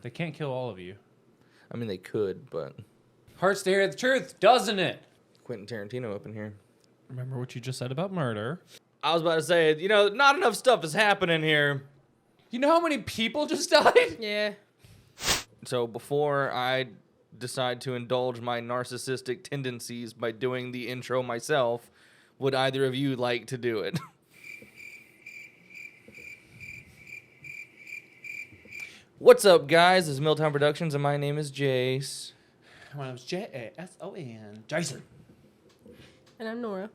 They can't kill all of you. I mean, they could, but Hurts to hear the truth, doesn't it? Quentin Tarantino up in here. Remember what you just said about murder. I was about to say, not enough stuff is happening here. You know how many people just died? Yeah. So before I decide to indulge my narcissistic tendencies by doing the intro myself, would either of you like to do it? What's up, guys? This is Milltown Productions, and my name is Jace. My name's Jason. Jason. And I'm Nora.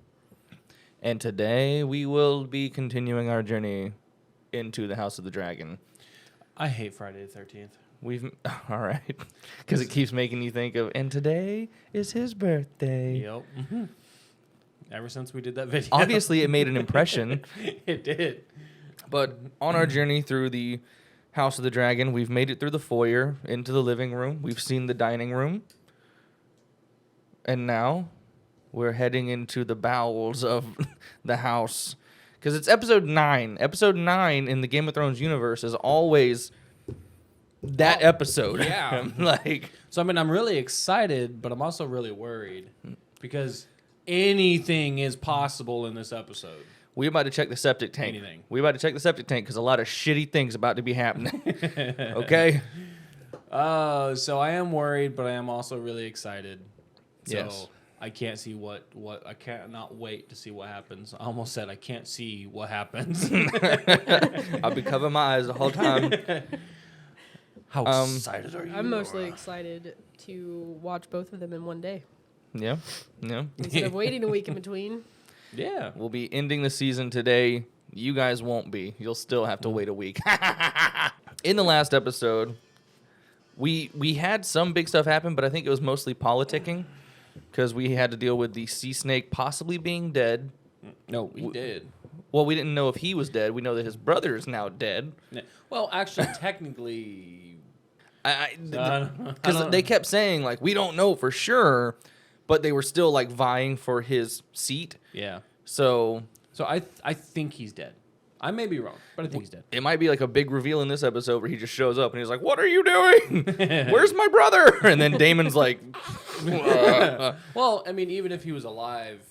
And today we will be continuing our journey into the House of the Dragon. I hate Friday the 13th. All right, because it keeps making you think of, and today is his birthday. Yep. Mm-hmm. Ever since we did that video. Obviously, it made an impression. It did. But on our journey through the House of the Dragon, we've made it through the foyer, into the living room. We've seen the dining room. And now we're heading into the bowels of the house. Because it's episode 9. Episode 9 in the Game of Thrones universe is always that episode. Yeah. So, I mean, I'm really excited, but I'm also really worried. Because anything is possible in this episode. We're about to check the septic tank. Anything. We're about to check the septic tank because a lot of shitty things about to be happening. Okay? So I am worried, but I am also really excited. So Yes. I can't see what I can't not wait to see what happens. I almost said I can't see what happens. I'll be covering my eyes the whole time. How excited are you? I'm mostly excited to watch both of them in one day Yeah. instead of waiting a week in between. Yeah. We'll be ending the season today. You guys won't be. You'll still have to wait a week. In the last episode, we had some big stuff happen, but I think it was mostly politicking because we had to deal with the sea snake possibly being dead. No, we did. Well, we didn't know if he was dead. We know that his brother is now dead. Well, actually, technically, Because they kept saying, like, we don't know for sure, but they were still, like, vying for his seat. yeah. So I think he's dead. I may be wrong, but I think he's dead. it might be like a big reveal in this episode where he just shows up and he's like, "What are you doing? Where's my brother?" And then Damon's like, Well, I mean, even if he was alive,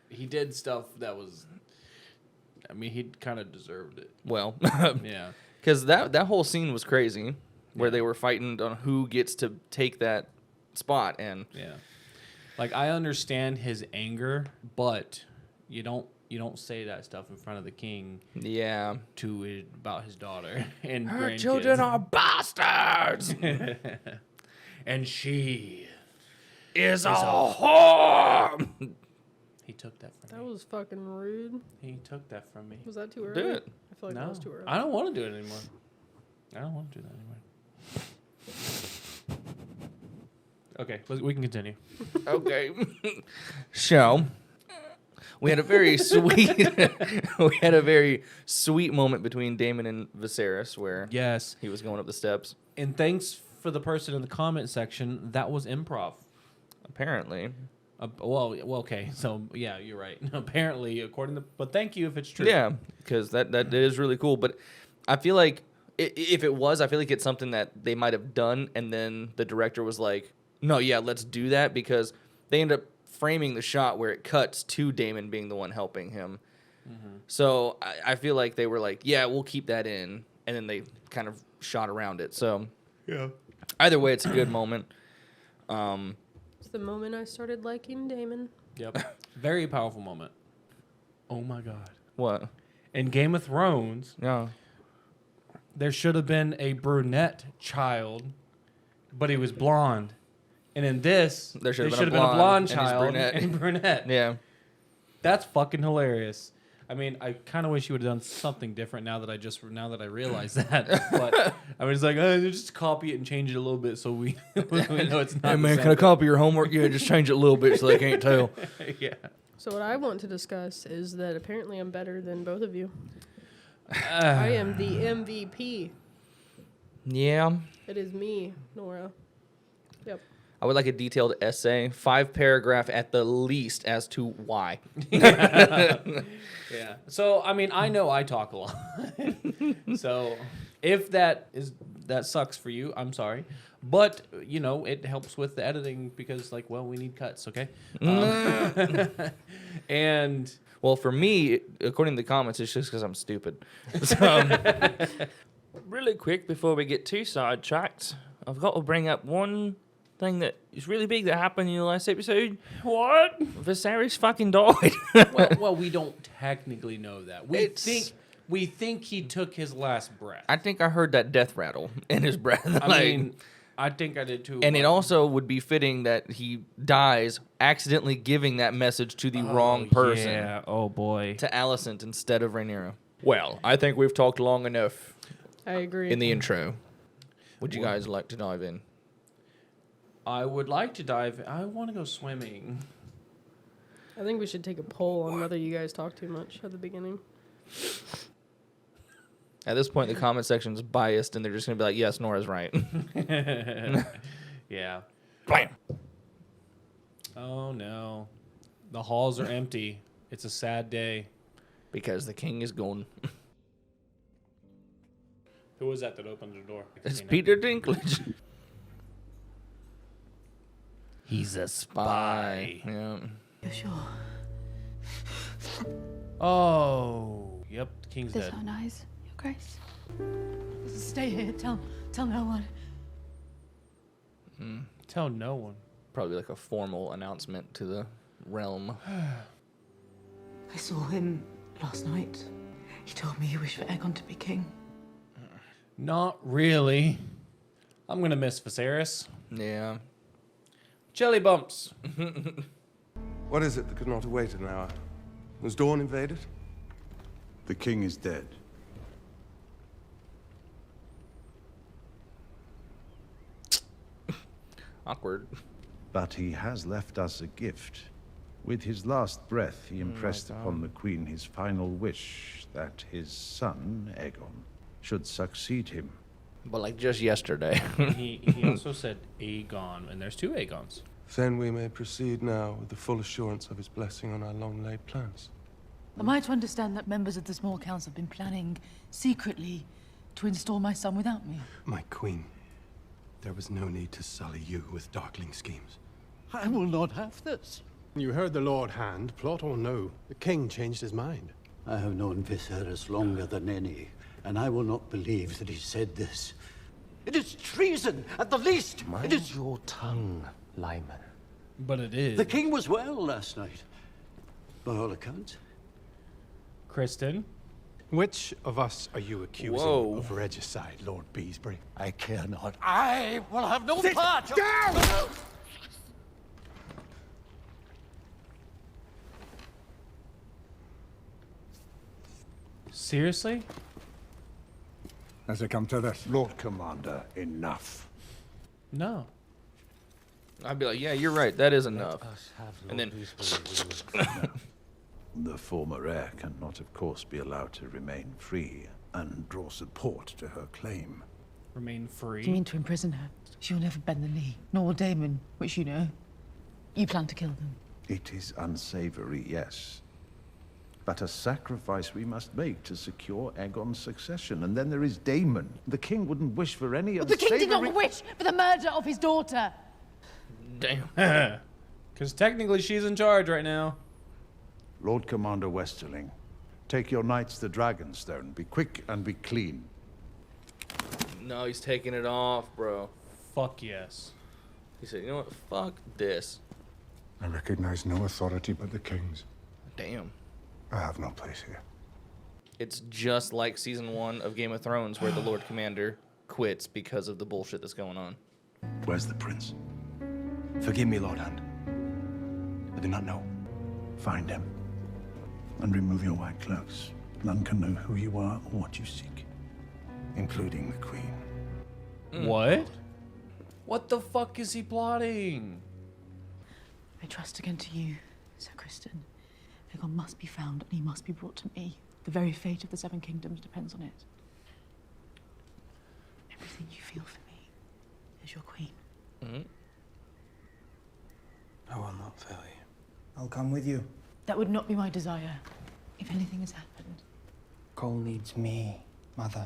he did stuff that was. I mean, he kind of deserved it. well, Yeah. because that whole scene was crazy, where they were fighting on who gets to take that spot, and Yeah. Like, I understand his anger, but you don't say that stuff in front of the king yeah, about his daughter and her grandkids. children are bastards. And she is a whore. he took that from That me. was fucking rude. He took that from me. Was that too early? Do it. I feel like that was too early. I don't want to do it anymore. I don't want to do that anymore. Okay, we can continue. Okay. So, we had a very sweet moment between Daemon and Viserys where Yes. he was going up the steps. And thanks for the person in the comment section. That was improv. Apparently. Well, okay. So, yeah, you're right. Apparently, according to... But thank you if it's true. Yeah, because that is really cool. But I feel like if it was, I feel like it's something that they might have done, and then the director was like, no, yeah, let's do that, because they end up framing the shot where it cuts to Daemon being the one helping him. Mm-hmm. So I feel like they were like, yeah, we'll keep that in, and then they kind of shot around it. So Yeah. either way, it's a good moment. It's the moment I started liking Damon. Yep. Very powerful moment. Oh, my God. What? In Game of Thrones, Yeah. there should have been a brunette child, but he was blonde. And in this, There should have been a blonde child and brunette. Yeah. That's fucking hilarious. I mean, I kind of wish you would have done something different now that I realize that. But I was like, just copy it and change it a little bit so we know it's not. Hey, man, can I copy your homework? Yeah, just change it a little bit so they can't tell. Yeah. So what I want to discuss is that apparently I'm better than both of you. I am the MVP. Yeah. It is me, Nora. Yep. I would like a detailed essay, 5-paragraph at the least, as to why. Yeah. So, I mean, I know I talk a lot. So, if that is that sucks for you. I'm sorry. But, you know, it helps with the editing because, like, well, we need cuts, okay? And... Well, for me, according to the comments, it's just because I'm stupid. So, really quick, before we get too sidetracked, I've got to bring up one thing that is really big that happened in the last episode. What? Viserys fucking died. well, we don't technically know that. We think he took his last breath. I think I heard that death rattle in his breath. I mean, I think I did too. And it also would be fitting that he dies accidentally giving that message to the wrong person. Yeah. Oh boy. To Alicent instead of Rhaenyra. Well, I think we've talked long enough I agree. in the intro. Would you guys like to dive in? I would like to dive. I want to go swimming. I think we should take a poll on whether you guys talk too much at the beginning. At this point, the comment section is biased, and they're just going to be like, yes, Nora's right. Yeah. Bam. Oh, no. The halls are empty. It's a sad day. Because the king is gone. Who was that opened the door? It's Peter Dinklage. He's a spy. Yeah. You're sure? Oh. Yep, the king's There's dead. no eyes, Your Grace. Stay here. Tell no one. Tell no one. Probably like a formal announcement to the realm. I saw him last night. He told me he wished for Aegon to be king. Not really. I'm going to miss Viserys. Yeah. Jelly bumps. What is it that could not have waited an hour? Was Dawn invaded? The king is dead. Awkward. But he has left us a gift. With his last breath, he impressed upon the queen his final wish that his son, Aegon, should succeed him. But like just yesterday. he also said Aegon, and there's two Aegons. Then we may proceed now with the full assurance of his blessing on our long-laid plans. Am I to understand that members of the small council have been planning secretly to install my son without me? My queen, there was no need to sully you with darkling schemes. I will not have this. You heard the Lord Hand, plot or no. The king changed his mind. I have known Viserys longer than any, and I will not believe that he said this. It is treason, at the least. Mind It is. your tongue, Lyman. But it is. The king was well last night, by all accounts. Kristen. Which of us are you accusing Whoa. of regicide, Lord Beesbury? I care not. I will have no part. Seriously? Has it come to this? Lord Commander, enough. No. I'd be like, yeah, you're right. That is enough. And then The former heir cannot, of course, be allowed to remain free and draw support to her claim. Remain free. Do you mean to imprison her? She will never bend the knee, nor will Daemon, which you know. You plan to kill them. It is unsavory, yes. But a sacrifice we must make to secure Aegon's succession. And then there is Daemon. The king wouldn't wish for any But the king did unsavory... not wish for the murder of his daughter. damn. Because technically she's in charge right now. Lord Commander Westerling, take your knights to Dragonstone. Be quick and be clean. No, he's taking it off, bro. Fuck yes. He said, you know what? Fuck this. I recognize no authority but the king's. Damn. I have no place here. It's just like season 1 of Game of Thrones where the Lord Commander quits because of the bullshit that's going on. Where's the prince? Forgive me, Lord Hand. I do not know. Find him. And remove your white cloaks. None can know who you are or what you seek. Including the queen. What? What the fuck is he plotting? I trust again to you, Sir Kristen. Aegon must be found and he must be brought to me. The very fate of the Seven Kingdoms depends on it. Everything you feel for me as your queen. I will not fail you. I'll come with you. That would not be my desire if anything has happened. Cole needs me, Mother.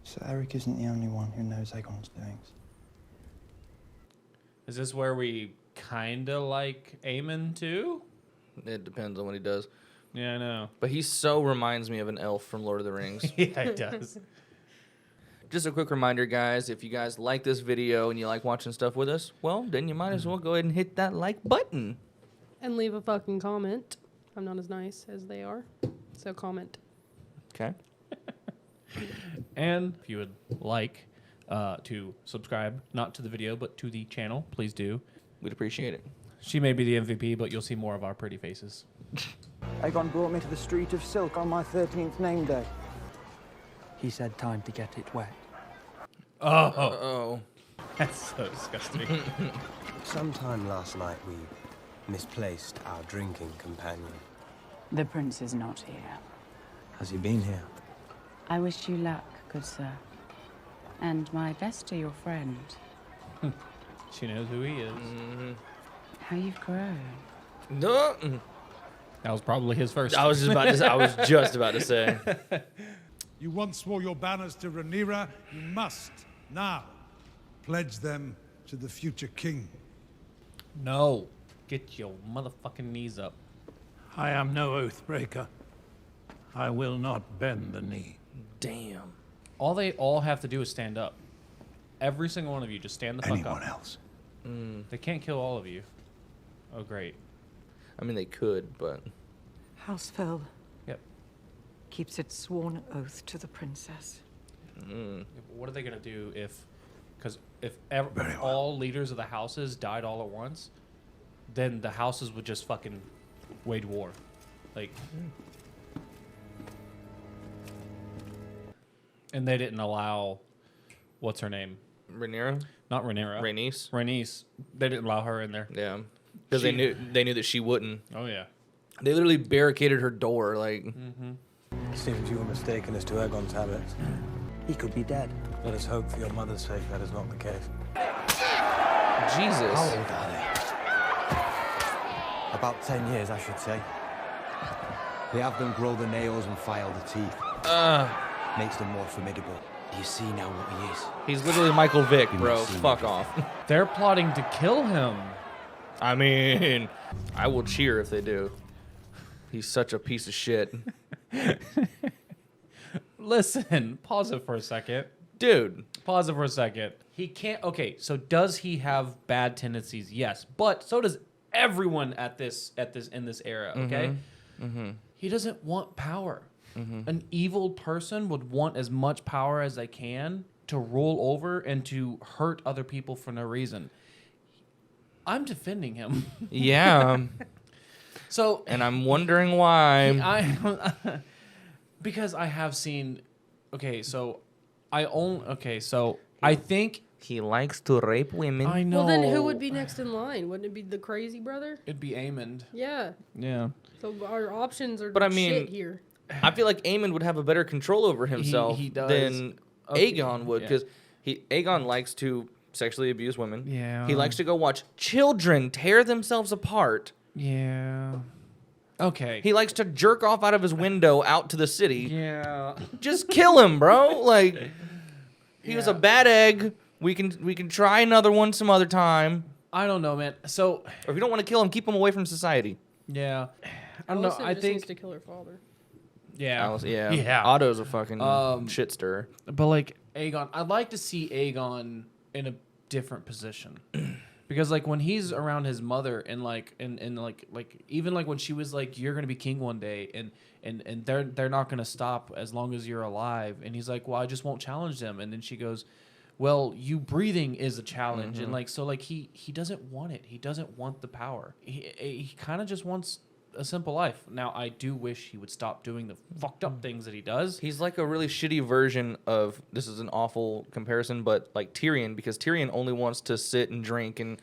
So Eric isn't the only one who knows Aegon's doings. Is this where we kind of like Aemon too? It depends on what he does. Yeah, I know. But he so reminds me of an elf from Lord of the Rings. Yeah, it does. Just a quick reminder, guys, if you guys like this video and you like watching stuff with us, well, then you might as well go ahead and hit that like button. And leave a fucking comment. I'm not as nice as they are, so comment. Okay. And if you would like to subscribe, not to the video, but to the channel, please do. We'd appreciate it. She may be the MVP, but you'll see more of our pretty faces. Aegon brought me to the Street of Silk on my 13th name day. He said time to get it wet. Oh, Uh-oh. that's so disgusting. Sometime last night we misplaced our drinking companion. The prince is not here. Has he been here? I wish you luck, good sir. And my best to your friend. She knows who he is. How you've grown. No. That was probably his first. I was just about to say. You once swore your banners to Rhaenyra. You must now pledge them to the future king. No. Get your motherfucking knees up. I am no oath breaker. I will not bend the knee. Damn. All they all have to do is stand up. Every single one of you, just stand the fuck up. Anyone else? They can't kill all of you. Oh, great. I mean, they could, but... Housefell Yep. keeps its sworn oath to the princess. What are they going to do if... Because if all leaders of the houses died all at once, then the houses would just fucking wage war. Like... And they didn't allow... What's her name? Rhaenyra? Not Rhaenyra. Rhaenys? Rhaenys. They didn't allow her in there. Yeah. Because they knew that she wouldn't. Oh, yeah. They literally barricaded her door, like... It seems you were mistaken as to Aegon's habits. He could be dead. Let us hope for your mother's sake that is not the case. Jesus. How old are they? About 10 years, I should say. They have them grow the nails and file the teeth. Makes them more formidable. You see now what he is. He's literally Michael Vick, bro. Fuck off. They're plotting to kill him. I mean, I will cheer if they do. He's such a piece of shit. Listen, pause it for a second. Dude. Pause it for a second. He can't... Okay, so does he have bad tendencies? Yes. But so does everyone in this era, okay? He doesn't want power. An evil person would want as much power as they can to rule over and to hurt other people for no reason. I'm defending him. Yeah. So, and I'm wondering why. Because I have seen. Okay, so I think he likes to rape women. I know. Well, then who would be next in line? Wouldn't it be the crazy brother? It'd be Aemond. Yeah. Yeah. So our options are But I mean, shit here. I feel like Aemond would have a better control over himself He does. than Okay, Aegon would, because Aegon likes to sexually abuse women. Yeah. He likes to go watch children tear themselves apart. Yeah. Okay. He likes to jerk off out of his window out to the city. Yeah. Just kill him, bro. Like, he was a bad egg. We can try another one some other time. I don't know, man. So, or if you don't want to kill him, keep him away from society. Yeah. I don't know. Alicent I just think needs to kill her father. Yeah. Yeah. Otto's a fucking shit stirrer. But like Aegon, I'd like to see Aegon in a different position. Because like when he's around his mother and like even like when she was like, you're gonna be king one day and they're not gonna stop as long as you're alive, and he's like, well, I just won't challenge them, and then she goes, well, you breathing is a challenge, and like so like he doesn't want it. He doesn't want the power. He kind of just wants a simple life. Now, I do wish he would stop doing the fucked up things that he does. He's like a really shitty version of, this is an awful comparison, but like Tyrion, because Tyrion only wants to sit and drink and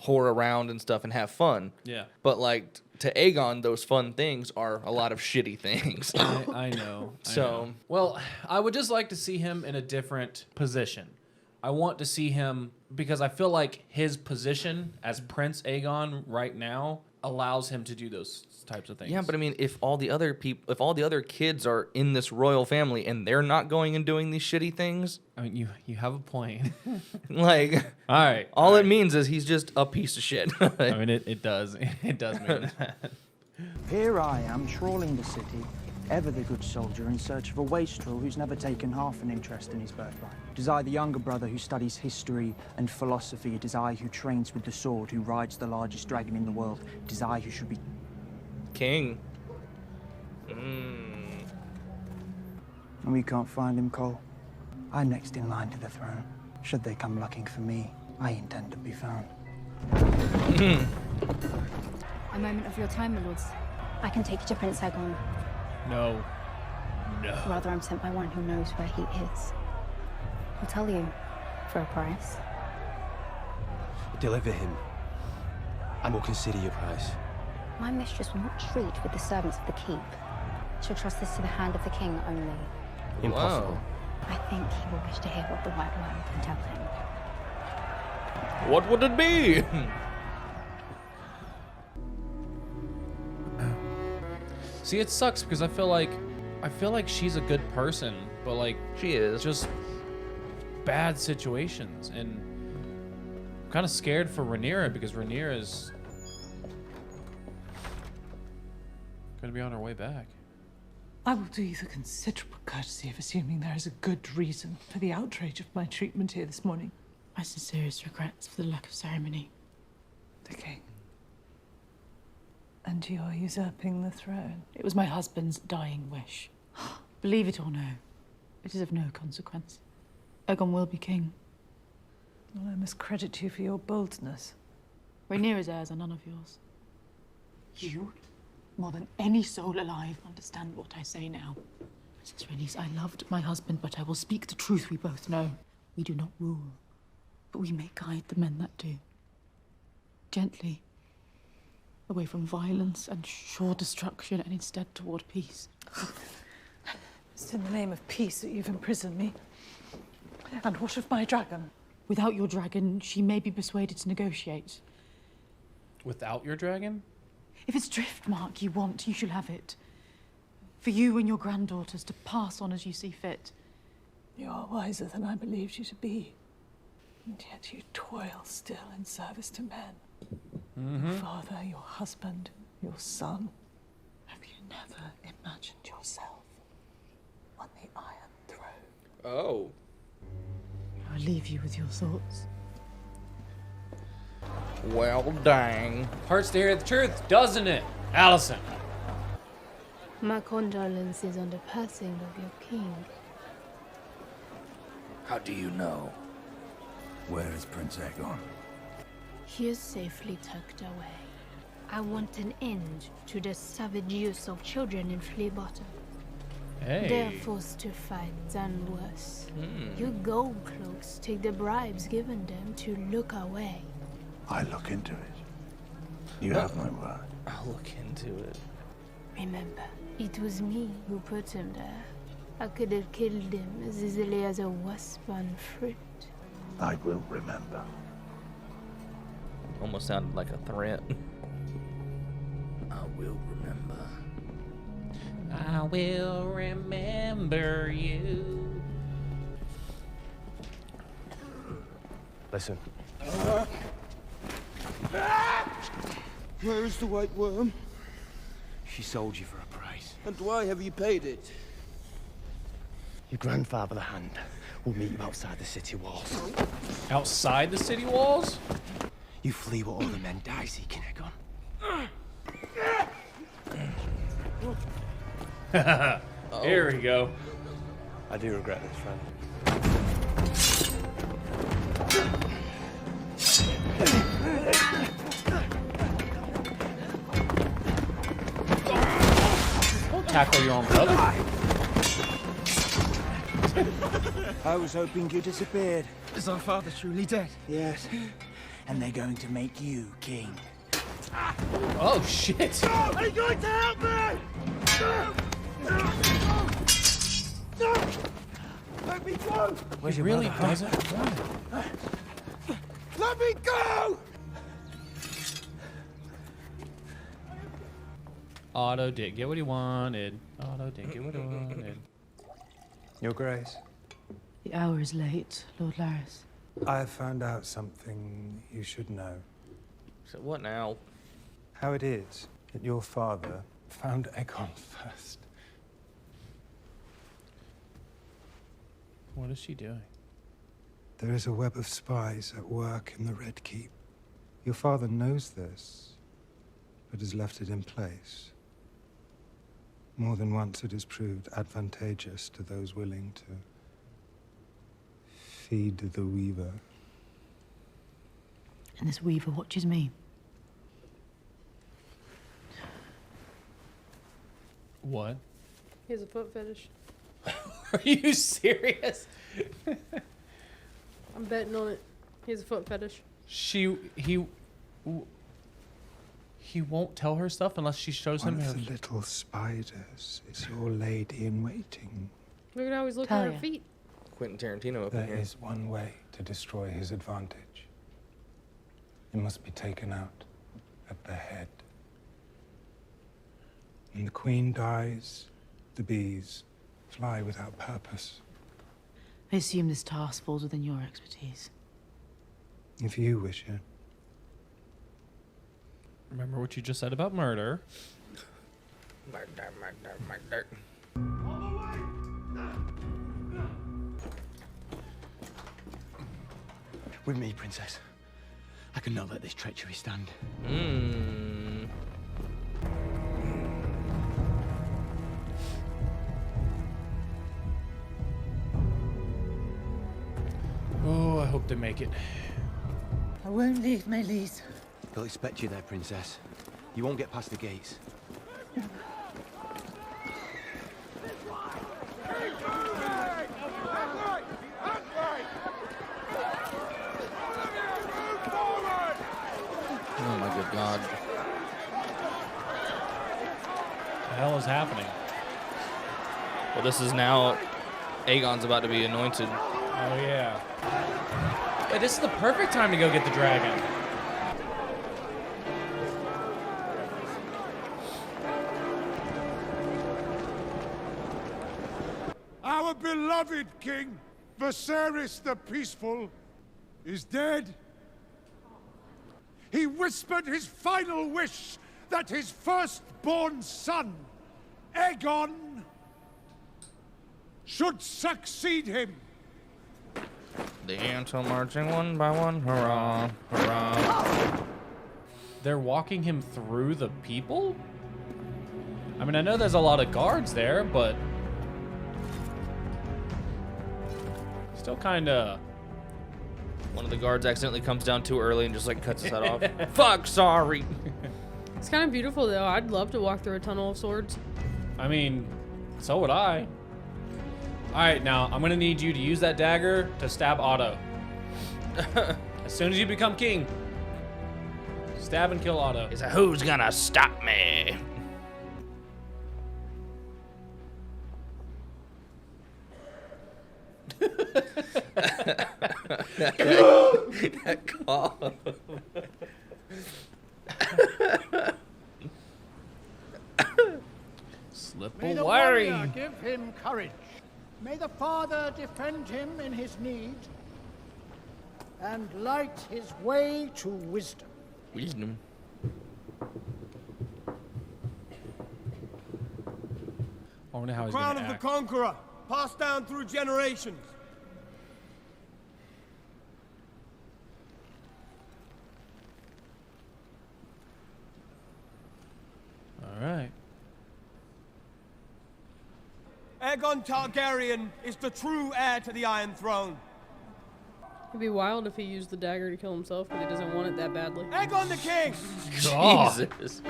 whore around and stuff and have fun. Yeah. But like to Aegon, those fun things are a lot of shitty things. I know. Well, I would just like to see him in a different position. I want to see him, because I feel like his position as Prince Aegon right now allows him to do those types of things. Yeah, but I mean, if all the other kids are in this royal family and they're not going and doing these shitty things, I mean, you have a point. like, all right, all it means is he's just a piece of shit. I mean, it does mean that. Here I am, trawling the city, ever the good soldier in search of a wastrel who's never taken half an interest in his birthright. It is I, the younger brother, who studies history and philosophy. It is I who trains with the sword, who rides the largest dragon in the world. It is I who should be king. And we can't find him, Cole. I'm next in line to the throne. Should they come looking for me, I intend to be found. A moment of your time, my lords. I can take you to Prince Aegon. No. Rather, I'm sent by one who knows where he is. I'll tell you, for a price. Deliver him, and we'll consider your price. My mistress will not treat with the servants of the keep. She'll trust this to the hand of the king only. Impossible. I think he will wish to hear what the White Worm can tell him. What would it be? See, it sucks because I feel like she's a good person, but like she is just bad situations, and I'm kind of scared for Rhaenyra because Rhaenyra is gonna be on her way back. I will do you the considerable courtesy of assuming there is a good reason for the outrage of my treatment here this morning. My sincerest regrets for the lack of ceremony. The king. And you're usurping the throne. It was my husband's dying wish. Believe it or no, it is of no consequence. Aegon will be king. Well, I must credit you for your boldness. Rhaenyra's heirs are none of yours. You, more than any soul alive, understand what I say now. Princess Rhaenys, I loved my husband, but I will speak the truth we both know. We do not rule, but we may guide the men that do. Gently. Away from violence and sure destruction, and instead toward peace. It's in the name of peace that you've imprisoned me. And what of my dragon? Without your dragon, she may be persuaded to negotiate. Without your dragon? If it's Driftmark you want, you shall have it. For you and your granddaughters to pass on as you see fit. You are wiser than I believed you to be. And yet you toil still in service to men. Your father, your husband, your son. Have you never imagined yourself on the Iron Throne? Oh. I'll leave you with your thoughts. Well, dang. Hurts to hear the truth, doesn't it, Allison? My condolences on the passing of your king. How do you know? Where is Prince Aegon? He is safely tucked away. I want an end to the savage use of children in Flea Bottom. Hey. They're forced to fight and worse. Your gold cloaks take the bribes given them to look away. I look into it. You have my word. I'll look into it. Remember, it was me who put him there. I could have killed him as easily as a wasp on fruit. I will remember. Almost sounded like a threat. I will remember. I will remember you. Listen. Where is the White Worm? She sold you for a price. And why have you paid it? Your grandfather, the Hand, will meet you outside the city walls. Outside the city walls? You flee where all the men die seeking Aegon. Here we go. I do regret this, friend. Don't tackle your own brother. I was hoping you disappeared. Is our father truly dead? Yes. And they're going to make you king. Oh, shit. No! Are you going to help me? No! No! Let me go! He really doesn't want it. Let me go! Otto didn't get what he wanted. Otto didn't get what he wanted. Your Grace, The hour is late, Lord Laris. I have found out something you should know. So what now? How it is that your father found Aegon first. What is she doing? There is a web of spies at work in the Red Keep. Your father knows this, but has left it in place. More than once it has proved advantageous to those willing to feed the Weaver. And this Weaver watches me. What? He has a foot fetish. Are you serious? I'm betting on it. He has a foot fetish. He won't tell her stuff unless she shows One him her. of the little spiders is your lady in waiting. Look at how he's looking at her Talia. feet. Quentin Tarantino up in There here. is one way to destroy his advantage. It must be taken out at the head. When the queen dies, the bees fly without purpose. I assume this task falls within your expertise. If you wish it. Remember what you just said about murder. Murder. With me, Princess. I cannot let this treachery stand. Oh, I hope they make it. I won't leave, Mélisse. They'll expect you there, Princess. You won't get past the gates. Oh my good God. What the hell is happening? Well, this is now Aegon's about to be anointed. Oh yeah. Hey, this is the perfect time to go get the dragon. Our beloved king, Viserys the Peaceful, is dead. He whispered his final wish that his firstborn son, Aegon, should succeed him. The ants are marching one by one. Hurrah, hurrah. They're walking him through the people? I mean, I know there's a lot of guards there, but still kind of. One of the guards accidentally comes down too early and just like cuts his head off. Fuck, sorry. It's kind of beautiful, though. I'd love to walk through a tunnel of swords. I mean, so would I. All right, now I'm gonna need you to use that dagger to stab Otto. As soon as you become king, stab and kill Otto. He's like, who's gonna stop me? that cough. Slip May the away. warrior give him courage. May the Father defend him in his need and light his way to wisdom. Wisdom. I wonder how he's Crown gonna of the act. Conqueror, passed down through generations. All right. Aegon Targaryen is the true heir to the Iron Throne. It'd be wild if he used the dagger to kill himself, but he doesn't want it that badly. Aegon the King! God. Jesus.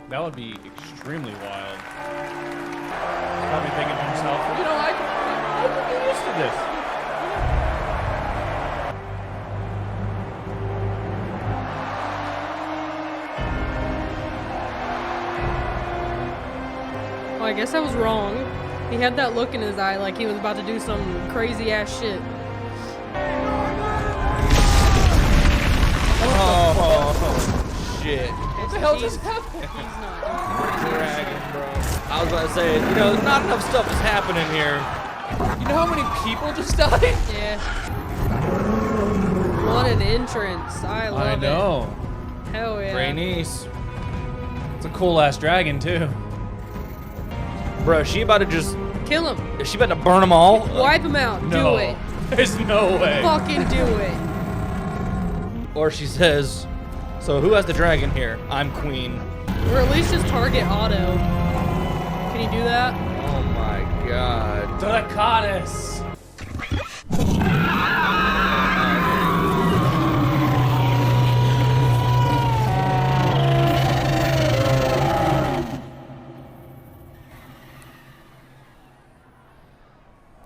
That would be extremely wild. He's probably thinking to himself, you know, I could get used to this. Well, I guess I was wrong. He had that look in his eye like he was about to do some crazy ass shit. Oh, shit. What the hell just happened? He's not doing dragon, bro. I was about to say, not enough stuff is happening here. You know how many people just died? Yeah. What an entrance. I love it. I know. Hell yeah. Rhaenys. It's a cool ass dragon too. Bro, she about to just Kill him. Is she about to burn them all? Wipe him out. No. Do it. There's no way. Fucking do it. Or she says, so who has the dragon here? I'm queen. Or at least just target Otto. Can you do that? Oh my god. Dracarys.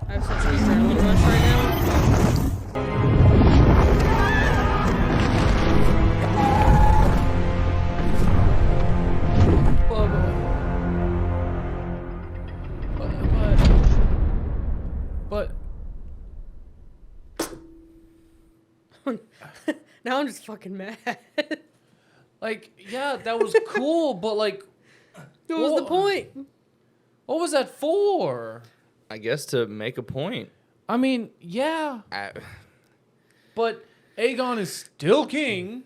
I have such an adrenaline rush right now. But Now I'm just fucking mad. like, yeah, that was cool, but like, What was the point? What was that for? I guess to make a point. I mean, yeah. But Aegon is still king.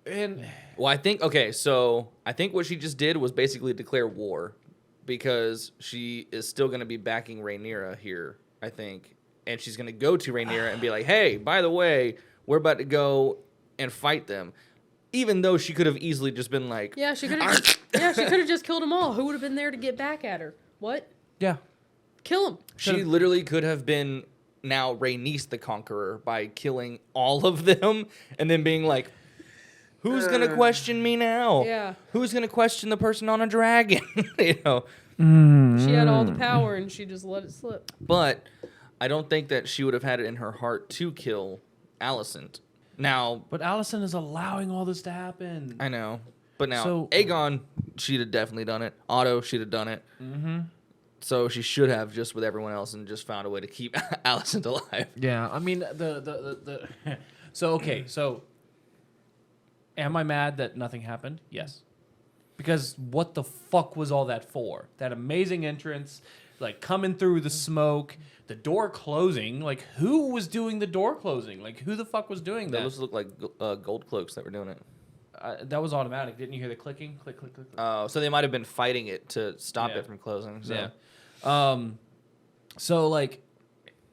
And Well, I think what she just did was basically declare war because she is still going to be backing Rhaenyra here, I think. And she's going to go to Rhaenyra and be like, hey, by the way, we're about to go and fight them. Even though she could have easily just been like... Yeah, she could have. Yeah, she could have just killed them all. Who would have been there to get back at her? What? Yeah. Kill him. She literally could have been now Rhaenys the Conqueror by killing all of them and then being like, who's going to question me now? Yeah. Who's going to question the person on a dragon? She had all the power and she just let it slip. But I don't think that she would have had it in her heart to kill Alicent. Now, but Alicent is allowing all this to happen. I know. But now, So- Aegon, she'd have definitely done it. Otto, she'd have done it. Mm-hmm. So she should have just with everyone else and just found a way to keep Alicent alive. Yeah, I mean so okay, so am I mad that nothing happened? Yes. Because what the fuck was all that for? That amazing entrance, like coming through the smoke, the door closing. Like who was doing the door closing? Like who the fuck was doing that? Those look like gold cloaks that were doing it. That was automatic. Didn't you hear the clicking? Click, click, click. Oh, so they might have been fighting it to stop Yeah. it from closing. So. Yeah. So like,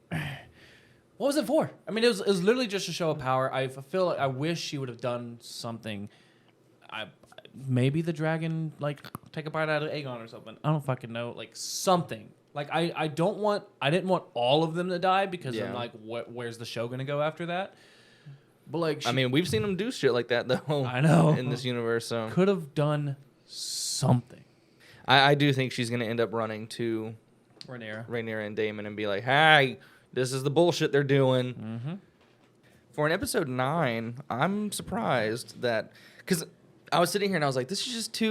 what was it for? I mean, it was literally just a show of power. I feel like I wish she would have done something. Maybe the dragon like take a bite out of Aegon or something. I don't fucking know. Like something. Like I didn't want all of them to die because I'm like, where's the show gonna go after that? But like, I mean, we've seen them do shit like that though. I know in this universe. So could have done something. I do think she's gonna end up running to Rhaenyra and Daemon and be like, "Hey, this is the bullshit they're doing." Mm-hmm. For an episode 9, I'm surprised that because I was sitting here and I was like, "This is just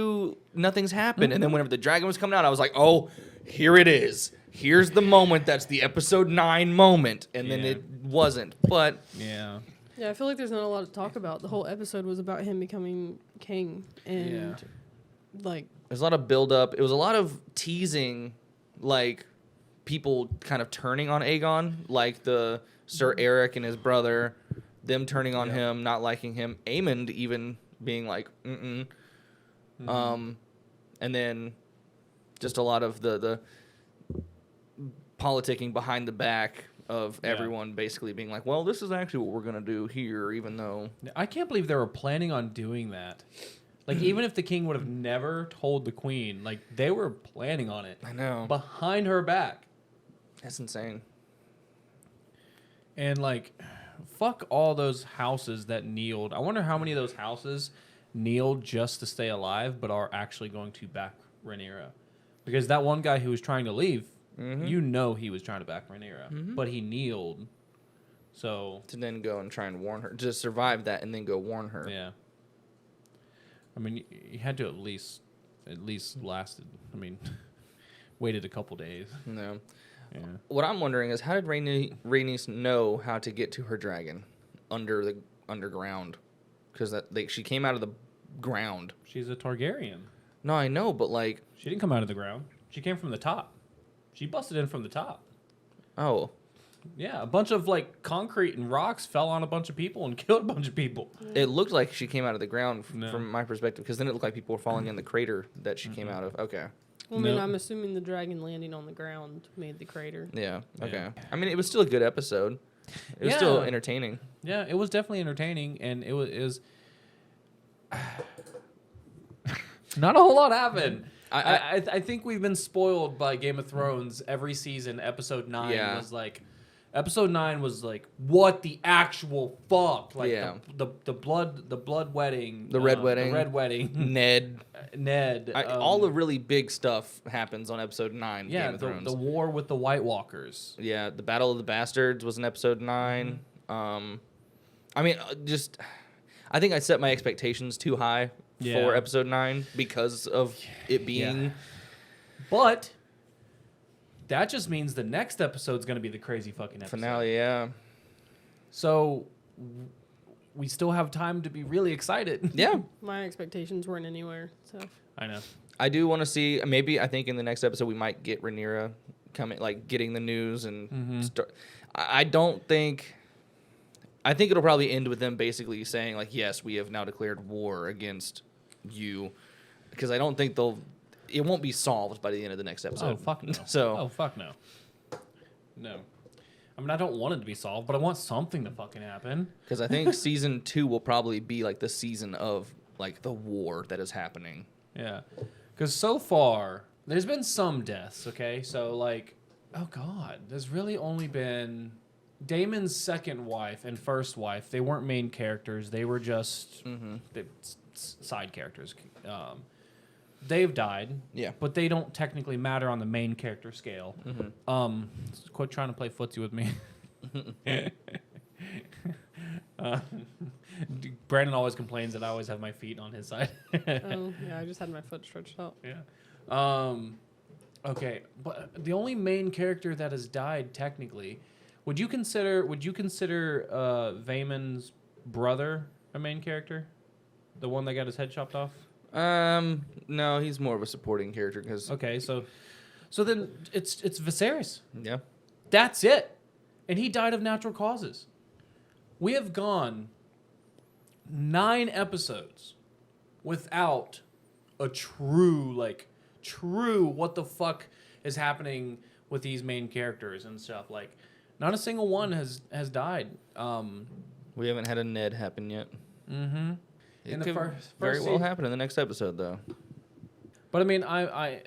nothing's happened." And then whenever the dragon was coming out, I was like, "Oh, here it is. Here's the moment. That's the episode 9 moment." And then it wasn't. But yeah. Yeah, I feel like there's not a lot to talk about. The whole episode was about him becoming king, and like there's a lot of build up. It was a lot of teasing, like people kind of turning on Aegon, like the Sir Eric and his brother, them turning on him, not liking him. Aemond even being like, mm-mm. And then just a lot of the politicking behind the back of everyone basically being like, well, this is actually what we're going to do here, even though... I can't believe they were planning on doing that. Like, even if the king would have never told the queen, like, they were planning on it. I know. Behind her back. That's insane. And, like, fuck all those houses that kneeled. I wonder how many of those houses kneeled just to stay alive, but are actually going to back Rhaenyra. Because that one guy who was trying to leave, you know he was trying to back Rhaenyra, but he kneeled. So to then go and try and warn her, to survive that and then go warn her. Yeah. I mean, you had to at least lasted. I mean, waited a couple days. No. Yeah. What I'm wondering is, how did Rhaenys know how to get to her dragon under the underground? Because she came out of the ground. She's a Targaryen. No, I know, but like she didn't come out of the ground. She came from the top. She busted in from the top. Oh. Yeah, a bunch of like concrete and rocks fell on a bunch of people and killed a bunch of people. It looked like she came out of the ground from my perspective, because then it looked like people were falling in the crater that she came out of. Okay. Well, I mean, I'm assuming the dragon landing on the ground made the crater. Yeah. Okay. I mean, it was still a good episode. It was still entertaining. Yeah, it was definitely entertaining, and it was not a whole lot happened. I think we've been spoiled by Game of Thrones every season. Episode 9 was like. Episode 9 was like, what the actual fuck? Like the blood wedding, the red wedding, Ned. All the really big stuff happens on episode 9. Yeah, Game of Thrones. The war with the White Walkers. Yeah, the Battle of the Bastards was in episode 9. I mean, I think I set my expectations too high for episode 9 because of it being. Yeah. But that just means the next episode's going to be the crazy fucking episode. Finale, yeah. So we still have time to be really excited. Yeah. My expectations weren't anywhere, so. I know. I do want to see, maybe I think in the next episode we might get Rhaenyra coming, like getting the news and start. I think it'll probably end with them basically saying like, yes, we have now declared war against you, because I don't think it won't be solved by the end of the next episode. Oh, fuck no. Fuck no. No. I mean, I don't want it to be solved, but I want something to fucking happen. Because I think season 2 will probably be like the season of like the war that is happening. Yeah. Because so far, there's been some deaths, okay? So like, oh God, there's really only been Daemon's second wife and first wife. They weren't main characters. They were just side characters. They've died, but they don't technically matter on the main character scale. Quit trying to play footsie with me. Brandon always complains that I always have my feet on his side. Oh, yeah, I just had my foot stretched out. Yeah. Okay, but the only main character that has died technically, would you consider Vaemon's brother a main character? The one that got his head chopped off? No, he's more of a supporting character because. Okay, so then it's Viserys. Yeah. That's it, and he died of natural causes. We have gone 9 episodes without a true what the fuck is happening with these main characters and stuff. Like, not a single one has died. We haven't had a Ned happen yet. Mm-hmm. It could very well happen in the next episode, though. But I mean, I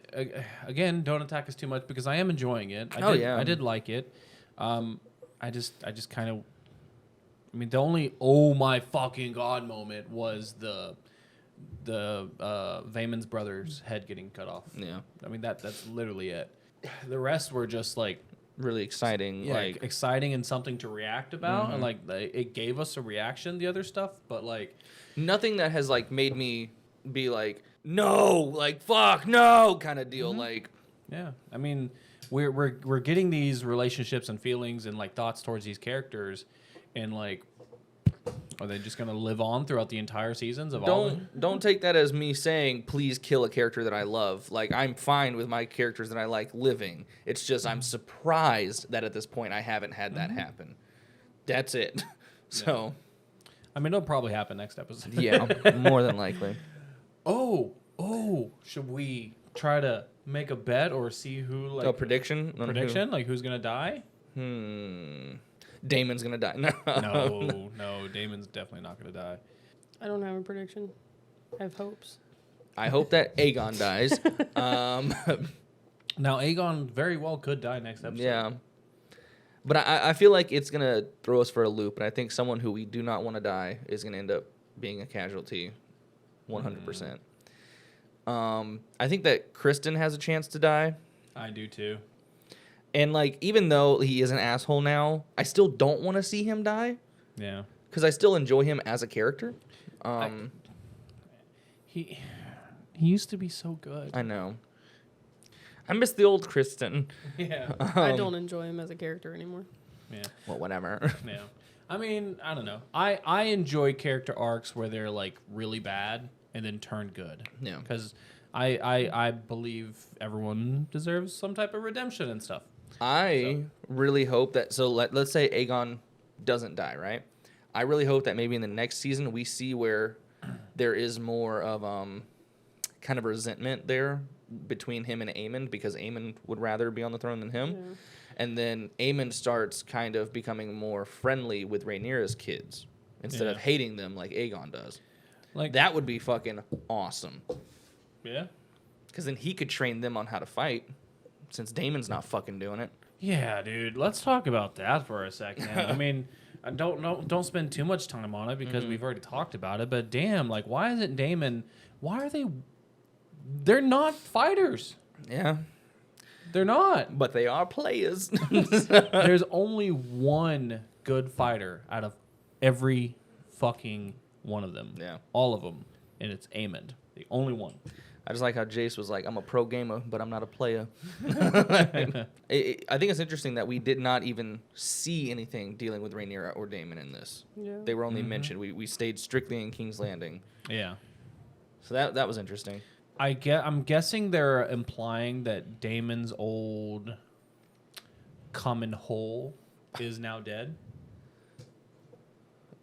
again, don't attack us too much because I am enjoying it. I did like it. I just kind of. I mean, the only oh my fucking god moment was the Vaemon's brother's head getting cut off. Yeah. I mean that's literally it. The rest were just like really exciting, like exciting and something to react about, and like it gave us a reaction. The other stuff, but like nothing that has like made me be like no, like fuck no kind of deal. Like yeah, I mean we're getting these relationships and feelings and like thoughts towards these characters, and like are they just gonna live on throughout the entire seasons of all? Don't take that as me saying please kill a character that I love. Like I'm fine with my characters that I like living. It's just I'm surprised that at this point I haven't had that happen. That's it. So, I mean, it'll probably happen next episode. Yeah, more than likely. Oh, should we try to make a bet or see who like a prediction? Like who's gonna die? Daemon's gonna die. No, Daemon's definitely not gonna die. I don't have a prediction. I have hopes. I hope that Aegon dies. Now Aegon very well could die next episode. Yeah. But I feel like it's gonna throw us for a loop, and I think someone who we do not want to die is gonna end up being a casualty, 100%. I think that Kristen has a chance to die. I do too. And like, even though he is an asshole now, I still don't want to see him die. Yeah. Because I still enjoy him as a character. He used to be so good. I know. I miss the old Kristen. Yeah. I don't enjoy him as a character anymore. Yeah. Well, whatever. Yeah. I mean, I don't know. I enjoy character arcs where they're like really bad and then turn good. Yeah. Because I believe everyone deserves some type of redemption and stuff. I really hope that. So let's say Aegon doesn't die, right? I really hope that maybe in the next season we see where there is more of kind of resentment there between him and Aemond, because Aemond would rather be on the throne than him. Yeah. And then Aemond starts kind of becoming more friendly with Rhaenyra's kids instead of hating them like Aegon does. Like that would be fucking awesome. Yeah. Because then he could train them on how to fight, since Daemon's not fucking doing it. Yeah, dude. Let's talk about that for a second. I mean, don't spend too much time on it because we've already talked about it. But damn, like, why isn't Daemon? Why are they? They're not fighters. Yeah, they're not. But they are players. There's only one good fighter out of every fucking one of them. Yeah, all of them, and it's Aemond, the only one. I just like how Jace was like, I'm a pro gamer, but I'm not a player. I think it's interesting that we did not even see anything dealing with Rhaenyra or Daemon in this. Yeah. They were only mentioned. We stayed strictly in King's Landing. Yeah. So that was interesting. I'm guessing they're implying that Daemon's old common hole is now dead.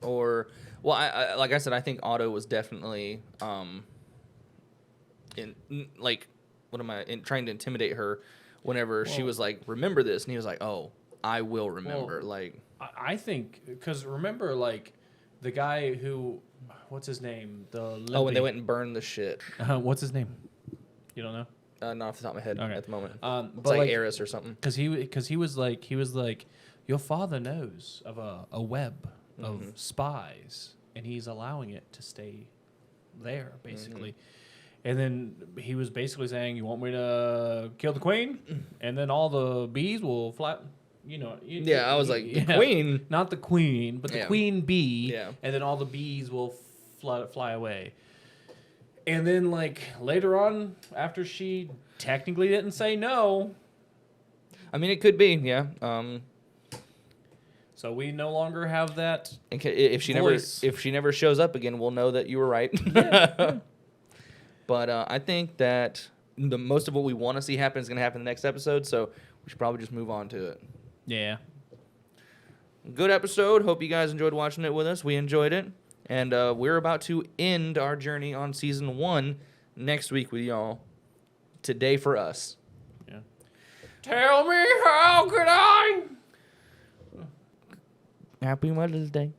Or, well, I like I said, I think Otto was definitely trying to intimidate her whenever she was like, remember this, and he was like, oh, I will remember. I think because remember, like, the guy who, what's his name? When they went and burned the shit. What's his name? You don't know? Not off the top of my head at the moment. It's but like Eris or something. Because he was like, your father knows of a web of spies, and he's allowing it to stay there, basically. And then he was basically saying, you want me to kill the queen? And then all the bees will fly. I was like, the queen? Not the queen, but the queen bee. Yeah. And then all the bees will fly away. And then, like, later on, after she technically didn't say no. I mean, it could be, yeah. So we no longer have that if she never shows up again, we'll know that you were right. Yeah. But I think that the most of what we want to see happen is going to happen in the next episode, so we should probably just move on to it. Yeah. Good episode. Hope you guys enjoyed watching it with us. We enjoyed it. And we're about to end our journey on Season 1 next week with y'all. Today for us. Yeah. Tell me how could I? Happy Mother's Day.